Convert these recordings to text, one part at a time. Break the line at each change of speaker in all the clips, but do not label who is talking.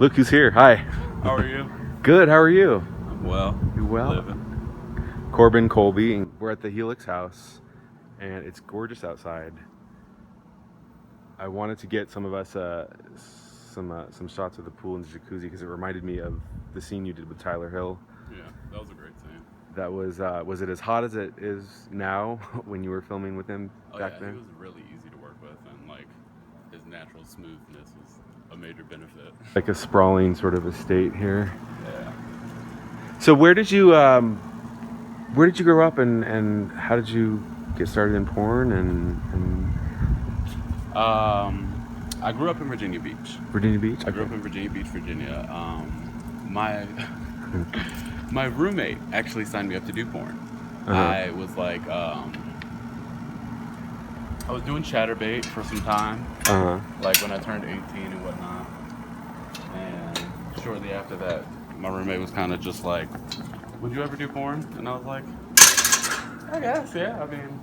Look who's here. Hi.
How are you?
Good. How are you?
I'm well.
You well?
Living.
Corbin Colby. And we're at the Helix house, and it's gorgeous outside. I wanted to get some of us some shots of the pool and the jacuzzi because it reminded me of the scene you did with Tyler Hill.
Yeah, that was a great scene.
That was it as hot as it is now when you were filming with him back then?
He was really easy to work with, and like his natural smoothness was a major benefit.
Like a sprawling sort of estate here.
Yeah.
So where did you grow up and how did you get started in porn and
I grew up in Virginia Beach.
Virginia Beach?
I grew up in Virginia Beach, Virginia. My my roommate actually signed me up to do porn.
Uh-huh.
I was like, I was doing Chatterbait for some time, like when I turned 18 and whatnot. And shortly after that, my roommate was kind of just like, "Would you ever do porn?" And I was like, "I guess, yeah. I mean,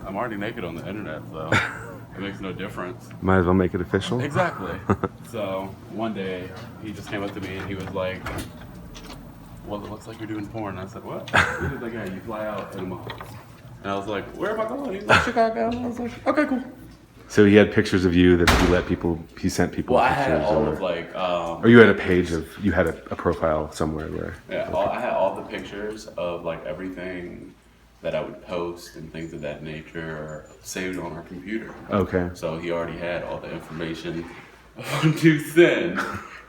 I'm already naked on the internet, so it makes no difference."
Might as well make it official.
Exactly. So one day he just came up to me and he was like, "Well, it looks like you're doing porn." And I said, "What?" He was like, "Yeah, you fly out in a month." And I was like, "Where am I going?" He's like, "Chicago." And I was like, "Okay, cool."
So he had pictures of you that he sent people.
Well, I
pictures
had all
or,
of like,
or you had a page of, you had a profile somewhere where.
yeah, I had all the pictures of like everything that I would post and things of that nature saved on our computer.
Okay.
So he already had all the information to send.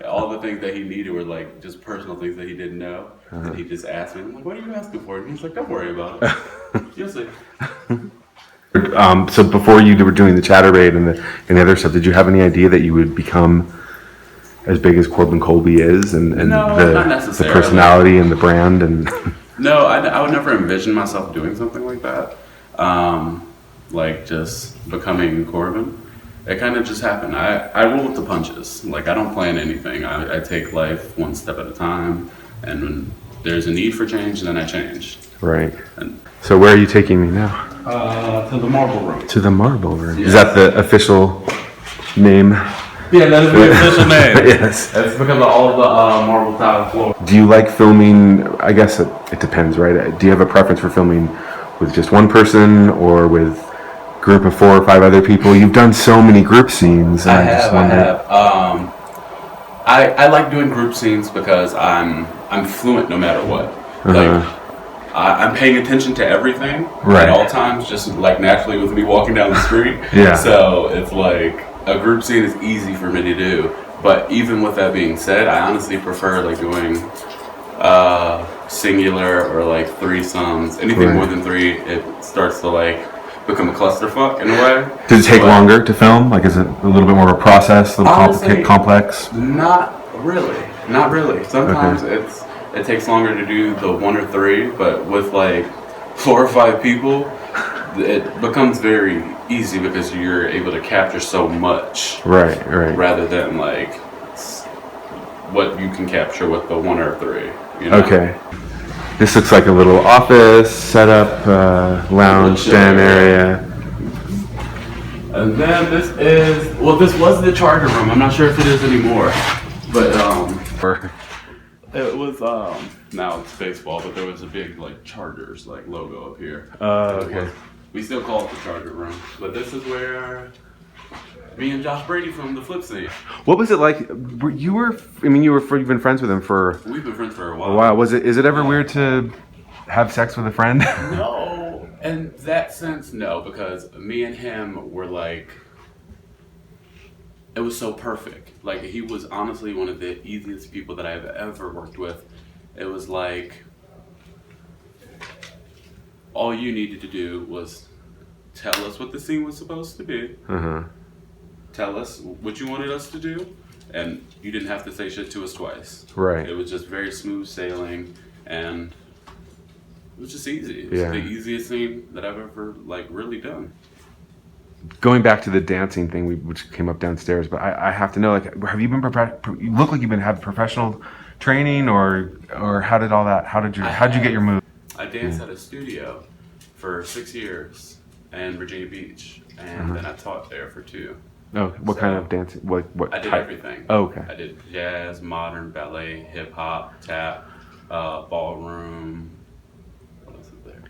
All the things that he needed were like just personal things that he didn't know. And he just asked me, I'm like, "What are you asking for?" And he's like, "Don't worry about it. You'll see."
So before you were doing the Chatterbait and the other stuff, did you have any idea that you would become as big as Corbin Colby is and
No, not
the
necessarily.
personality and the brand and
No, I would never envision myself doing something like that. Like just becoming Corbin. It kind of just happened. I roll with the punches. Like I don't plan anything. I take life one step at a time. And when there's a need for change, then I change.
Right.
And,
so where are you taking me now?
to the Marble Room.
To the Marble Room.
Yeah.
Is that the official name?
Yeah, that is the official name.
Yes.
That's because of all the marble tile floor.
Do you like filming? I guess it depends, right? Do you have a preference for filming with just one person or with a group of 4 or 5 other people? You've done so many group scenes. And I just wonder.
I like doing group scenes because I'm fluent no matter what. Like I'm paying attention to everything at all times, just like naturally with me walking down the street.
Yeah.
So it's like a group scene is easy for me to do. But even with that being said, I honestly prefer like doing singular or like threesomes. Anything more than 3, it starts to like become a clusterfuck in a way.
Does it take longer to film? Like, is it a little bit more of a process, a little
Honestly,
complex?
Not really. Sometimes it takes longer to do the 1 or 3, but with like 4 or 5 people, it becomes very easy because you're able to capture so much.
Right.
Rather than like what you can capture with the 1 or 3. You know?
Okay. This looks like a little office setup, lounge den area.
And then this was the charger room. I'm not sure if it is anymore, but it was now it's baseball, but there was a big like Chargers like logo up here.
Okay.
We still call it the charger room, but this is where me and Josh Brady from the Flip Scene.
What was it like? You've been friends with him for
We've been friends for a while.
a while. Is it ever weird to have sex with a friend?
No, in that sense, no, because me and him were like, it was so perfect. Like he was honestly one of the easiest people that I've ever worked with. It was like all you needed to do was tell us what the scene was supposed to be. Tell us what you wanted us to do, and you didn't have to say shit to us twice.
Right.
It was just very smooth sailing, and it was just easy. It was the easiest scene that I've ever like really done.
Going back to the dancing thing, which came up downstairs, but I have to know, like, have you been you look like you've been had professional training, or how did all that? How'd you get your move?
I danced at a studio for 6 years in Virginia Beach, and then I taught there for 2.
Oh, what kind of dancing? What
I did
type?
everything.
Oh, okay.
I did jazz, modern, ballet, hip hop, tap, ballroom. What else is there?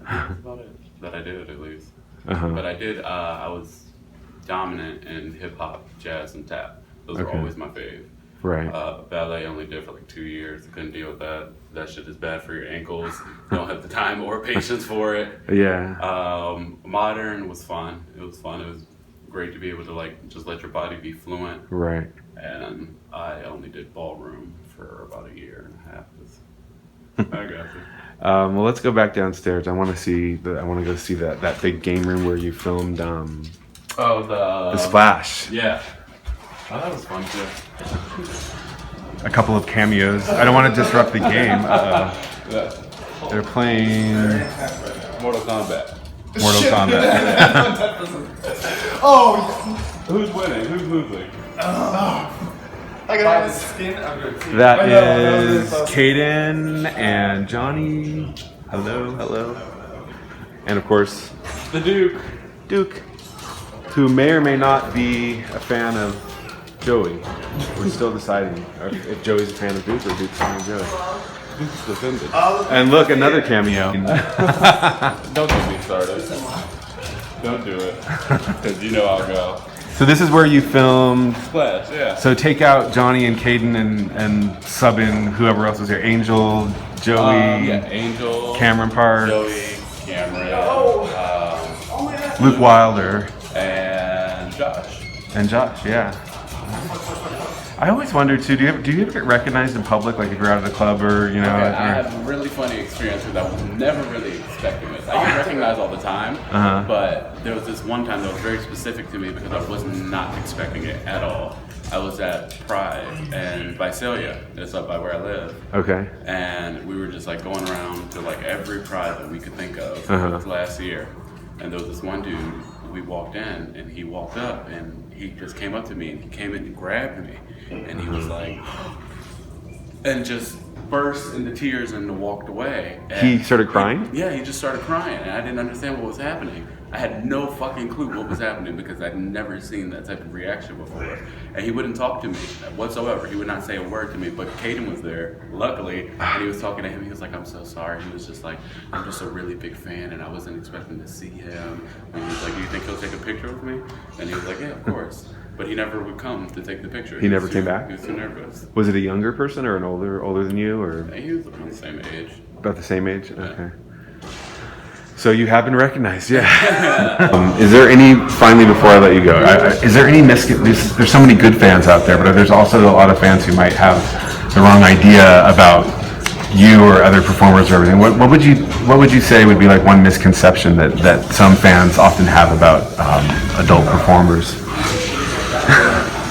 That's about it that I did, at least. But I did. I was dominant in hip hop, jazz, and tap. Those were always my fave.
Right.
Ballet only did for like 2 years. I couldn't deal with that. That shit is bad for your ankles. Don't have the time or patience for it.
Yeah.
Modern was fun. It was fun. It was great to be able to like just let your body be fluent.
Right.
And I only did ballroom for about a year and a half. I got you.
Well, let's go back downstairs. I want to go see that big game room where you filmed
The
Splash.
Yeah. Oh, that was fun too.
A couple of cameos. I don't want to disrupt the game.
Yeah.
They're playing
Mortal Kombat.
Mortal Kombat.
Who's winning? Who's losing?
I got the skin of your teeth.
That is Caden and Johnny. Hello. And of course,
The Duke.
who may or may not be a fan of Joey. We're still deciding if Joey's a fan of Duke or Duke's a fan of Joey.
Duke's defended.
And look, another cameo.
Don't get me started. Don't do it. Because you know I'll go.
So this is where you filmed.
Splash, yeah.
So take out Johnny and Caden and sub in whoever else was here. Angel, Joey,
Angel,
Cameron Park,
Joey, Cameron,
Luke Wilder,
and Josh.
and Josh. Yeah. I always wonder too. Do you ever get recognized in public, like if you're out of the club or you know?
Okay,
if
I
you're-
had a really funny experience because I was never really expecting this. I get recognized all the time, but there was this one time that was very specific to me because I was not expecting it at all. I was at Pride in Visalia, that's up by where I live.
Okay.
And we were just like going around to like every Pride that we could think of last year. And there was this one dude, we walked in and he walked up and he just came up to me and he came in and grabbed me and he was like, and just burst into tears and walked away. And
He started crying?
Yeah, he just started crying and I didn't understand what was happening. I had no fucking clue what was happening because I'd never seen that type of reaction before. And he wouldn't talk to me whatsoever. He would not say a word to me, but Caden was there, luckily, and he was talking to him. He was like, I'm so sorry. He was just like, I'm just a really big fan and I wasn't expecting to see him. And he was like, do you think he'll take a picture with me? And he was like, yeah, of course. But he never would come to take the picture.
He never came back?
He was too nervous.
Was it a younger person or an older than you, or
He was around the same age.
about the same age? Okay. So you have been recognized, yeah. Is there any, finally before I let you go, is there any there's so many good fans out there, but there's also a lot of fans who might have the wrong idea about you or other performers or everything. What would you say would be like one misconception that some fans often have about adult performers?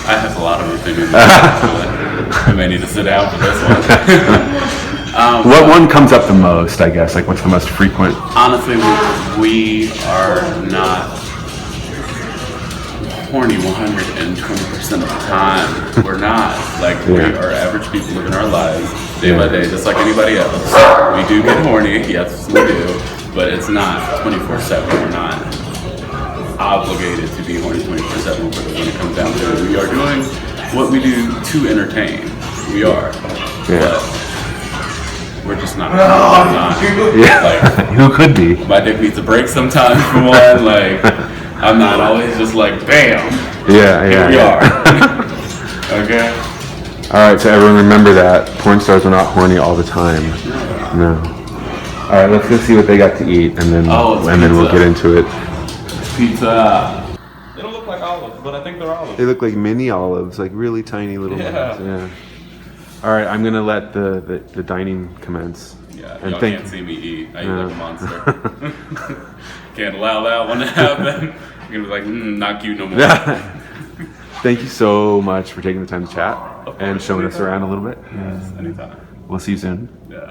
I have a lot of opinions. I may need to sit down for this one.
What one comes up the most, I guess? Like, what's the most frequent?
Honestly, we are not horny 120% of the time. We're not. Like, we are average people living our lives day by day, just like anybody else. We do get horny, yes, we do, but it's not 24/7. We're not obligated to be horny 24/7 when it comes down to it. We are doing what we do to entertain. We are. But we're just not.
Yeah. Who could be?
My dick needs a break sometimes, for one. Like, I'm not always just like, bam.
Yeah.
Here we are. Okay.
All right, so everyone remember that porn stars are not horny all the time. No. All right, let's go see what they got to eat, and then we'll get into it.
Pizza. They don't look like olives, but I think they're olives.
They look like mini olives, like really tiny little ones. Yeah. All right, I'm gonna let the dining commence.
Yeah, y'all can't see me eat. I eat like a monster. Can't allow that one to happen. You're gonna be like, not cute no more.
Thank you so much for taking the time to chat and showing us around a little bit.
Yes, anytime.
We'll see you soon.